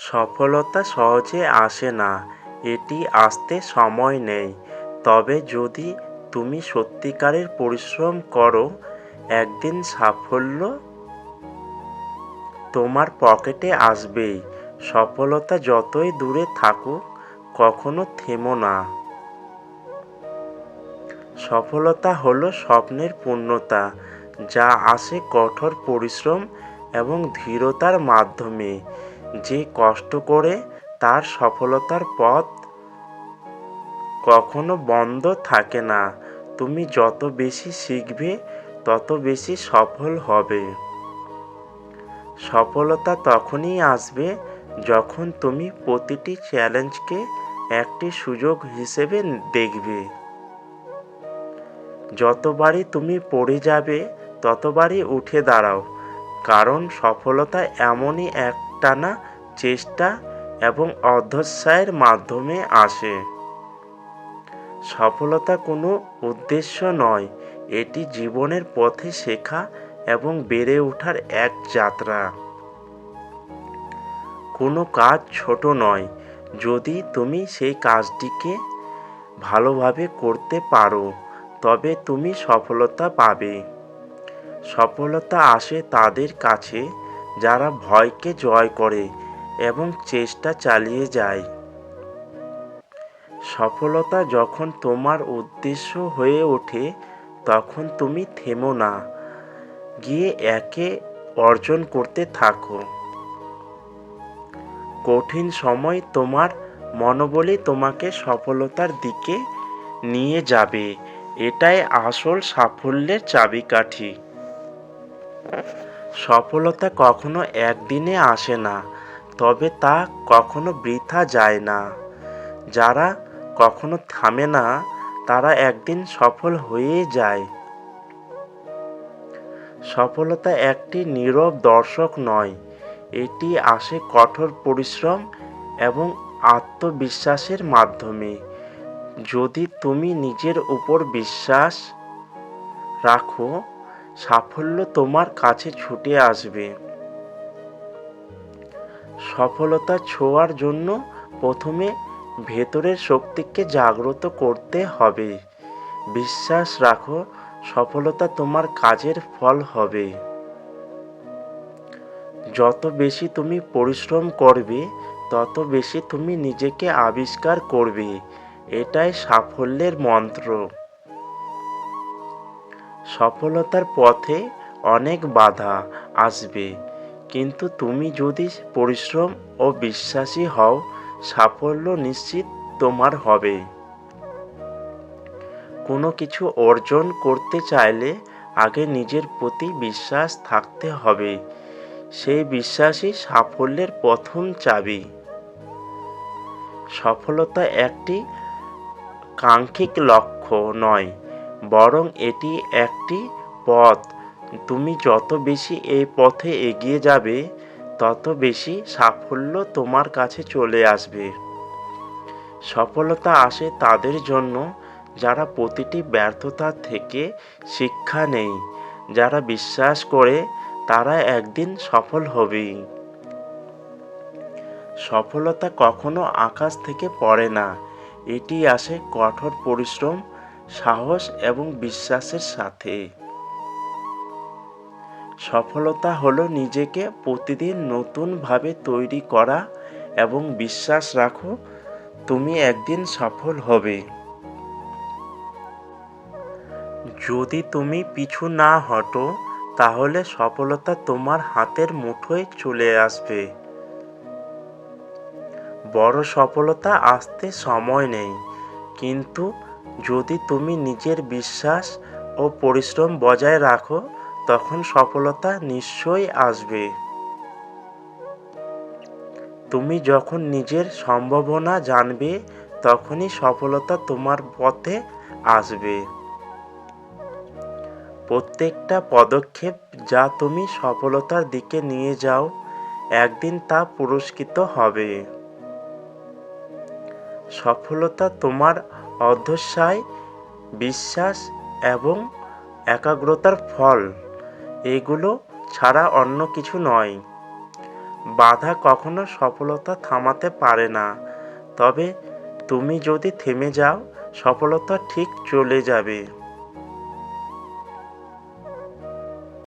সফলতা সহজে আসে না, এটি আসতে সময় নেয়। তবে যদি তুমি সত্যিকারের পরিশ্রম করো, একদিন সাফল্য তোমার পকেটে আসবেই। সফলতা যতই দূরে থাকুক, কখনো থেমো না। সফলতা হলো স্বপ্নের পূর্ণতা, যা আসে কঠোর পরিশ্রম এবং ধীরতার মাধ্যমে। যে কষ্ট করে, তার সফলতার পথ কখনো বন্ধ থাকে না। তুমি যত বেশি শিখবে, তত বেশি সফল হবে। সফলতা তখনই আসবে যখন তুমি প্রতিটি চ্যালেঞ্জকে একটি সুযোগ হিসেবে দেখবে। যতবারই তুমি পড়ে যাবে, ততবারই উঠে দাঁড়াও, কারণ সফলতা এমনই একটানা চেষ্টা এবং অধ্যবসায়ের মাধ্যমে আসে। সফলতা কোনো উদ্দেশ্য নয়, এটি জীবনের পথে শেখা এবং বেড়ে ওঠার এক যাত্রা। কোনো কাজ ছোট নয়, যদি তুমি সেই কাজটিকে ভালোভাবে করতে পারো, তবে তুমি সফলতা পাবে। সফলতা আসে তাদের কাছে যারা ভয়কে জয় করে এবং চেষ্টা চালিয়ে যায়। সফলতা যখন তোমার উদ্দেশ্য হয়ে ওঠে, তখন তুমি থেমো না, গিয়ে একে অর্জন করতে থাকো। কঠিন সময় তোমার মনোবলই তোমাকে সফলতার দিকে নিয়ে যাবে। এটাই আসল সাফল্যের চাবিকাঠি। সফলতা কখনো একদিনে আসে না, তবে তা কখনো বৃথা যায় না। যারা কখনো থামে না, তারা একদিন সফল হয়ে যায়। সফলতা একটি নীরব দর্শক নয়, এটি আসে কঠোর পরিশ্রম এবং আত্মবিশ্বাসের মাধ্যমে। যদি তুমি নিজের উপর বিশ্বাস রাখো, সাফল্য তোমার কাছে ছুটে আসবে। সফলতা ছোঁয়ার জন্য প্রথমে ভেতরের শক্তিকে জাগ্রত করতে হবে। বিশ্বাস রাখো, সফলতা তোমার কাজের ফল হবে। যত বেশি তুমি পরিশ্রম করবে, তত বেশি তুমি নিজেকে আবিষ্কার করবে। এটাই সাফল্যের মন্ত্র। সফলতার পথে অনেক বাধা আসবে, কিন্তু তুমি যদি পরিশ্রম ও বিশ্বাসী হও, সাফল্য নিশ্চিত তোমার হবে। কোনো কিছু অর্জন করতে চাইলে আগে নিজের প্রতি বিশ্বাস থাকতে হবে। সেই বিশ্বাসই সাফল্যের প্রথম চাবি। সফলতা একটি কাঙ্ক্ষিত লক্ষ্য নয়, বরং এটি একটি পথ। তুমি যত বেশি এই পথে এগিয়ে যাবে, তত বেশি সাফল্য তোমার কাছে চলে আসবে। সফলতা আসে তাদের জন্য যারা প্রতিটি ব্যর্থতা থেকে শিক্ষা নেয়, যারা বিশ্বাস করে তারা একদিন সফল হবেই। সফলতা কখনো আকাশ থেকে পড়ে না, এটি আসে কঠোর পরিশ্রম, সাহস এবং বিশ্বাসের সাথে। সফলতা হলো নিজেকে প্রতিদিন নতুনভাবে তৈরি করা এবং বিশ্বাস রাখো, তুমি একদিন সফল হবে। যদি তুমি পিছু না হটো, তাহলে সফলতা তোমার হাতের মুঠোয় চলে আসবে। বড় সফলতা আসতে সময় নেই, কিন্তু যদি তুমি নিজের বিশ্বাস ও পরিশ্রম বজায় রাখো, তখন সফলতা নিশ্চয়ই আসবে। তুমি যখন নিজের সম্ভাবনা জানবে, তখনই সফলতা তোমার পথে আসবে। প্রত্যেকটা পদক্ষেপ যা তুমি সফলতার দিকে নিয়ে যাও, একদিন তা পুরস্কৃত হবে। সফলতা তোমার অধ্যবসায়, বিশ্বাস এবং একাগ্রতার ফল। এগুলো ছাড়া অন্য কিছু নয়। বাধা কখনো সফলতা থামাতে পারে না, তবে তুমি যদি থেমে যাও, সফলতা ঠিক চলে যাবে।